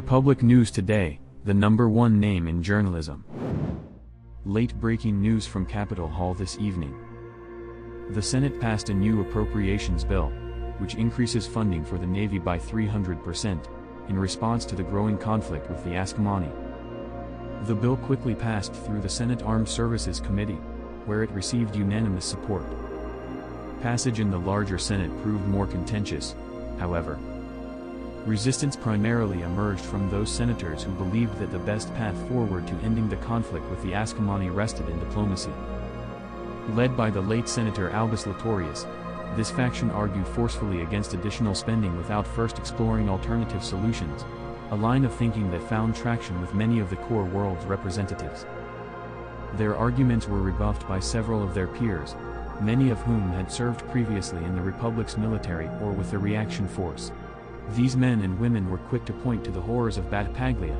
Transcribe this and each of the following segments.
Republic News Today, the #1 name in journalism. Late breaking news from Capitol Hall this evening. The Senate passed a new appropriations bill, which increases funding for the Navy by 300%, in response to the growing conflict with the Ascomanni. The bill quickly passed through the Senate Armed Services Committee, where it received unanimous support. Passage in the larger Senate proved more contentious, however. Resistance primarily emerged from those senators who believed that the best path forward to ending the conflict with the Ascomanni rested in diplomacy. Led by the late Senator Albus Latorius, this faction argued forcefully against additional spending without first exploring alternative solutions, a line of thinking that found traction with many of the core world's representatives. Their arguments were rebuffed by several of their peers, many of whom had served previously in the Republic's military or with the reaction force. These men and women were quick to point to the horrors of Battipaglia,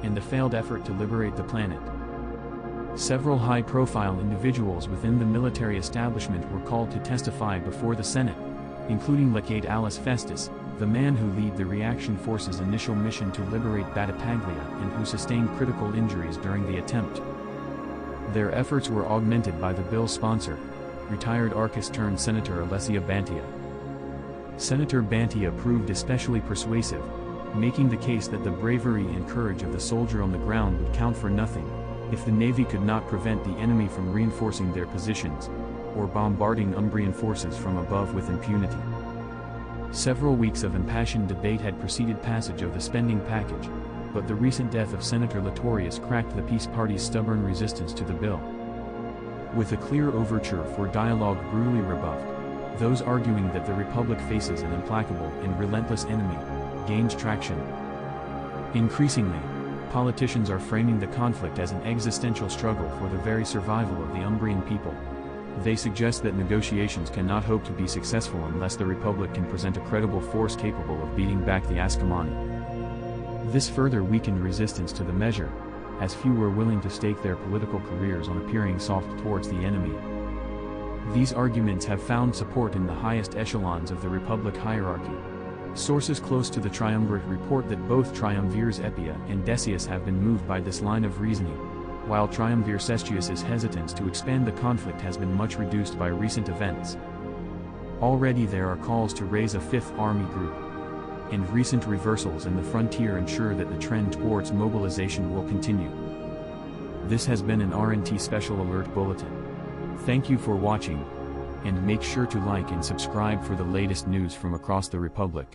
and the failed effort to liberate the planet. Several high-profile individuals within the military establishment were called to testify before the Senate, including Legate Alice Festus, the man who led the reaction force's initial mission to liberate Battipaglia and who sustained critical injuries during the attempt. Their efforts were augmented by the bill's sponsor, retired Archist-turned-Senator Alessia Bantia. Senator Bantia proved especially persuasive, making the case that the bravery and courage of the soldier on the ground would count for nothing, if the Navy could not prevent the enemy from reinforcing their positions, or bombarding Umbrian forces from above with impunity. Several weeks of impassioned debate had preceded passage of the spending package, but the recent death of Senator Latorius cracked the Peace Party's stubborn resistance to the bill. With a clear overture for dialogue brutally rebuffed, those arguing that the Republic faces an implacable and relentless enemy gained traction. Increasingly, politicians are framing the conflict as an existential struggle for the very survival of the Umbrian people. They suggest that negotiations cannot hope to be successful unless the Republic can present a credible force capable of beating back the Ascomanni. This further weakened resistance to the measure, as few were willing to stake their political careers on appearing soft towards the enemy. These arguments have found support in the highest echelons of the Republic hierarchy. Sources close to the triumvirate report that both triumvirs Epia and Decius have been moved by this line of reasoning, while triumvir Cestius's hesitance to expand the conflict has been much reduced by recent events. Already there are calls to raise a fifth army group, and recent reversals in the frontier ensure that the trend towards mobilization will continue. This has been an RNT Special Alert Bulletin. Thank you for watching, and make sure to like and subscribe for the latest news from across the Republic.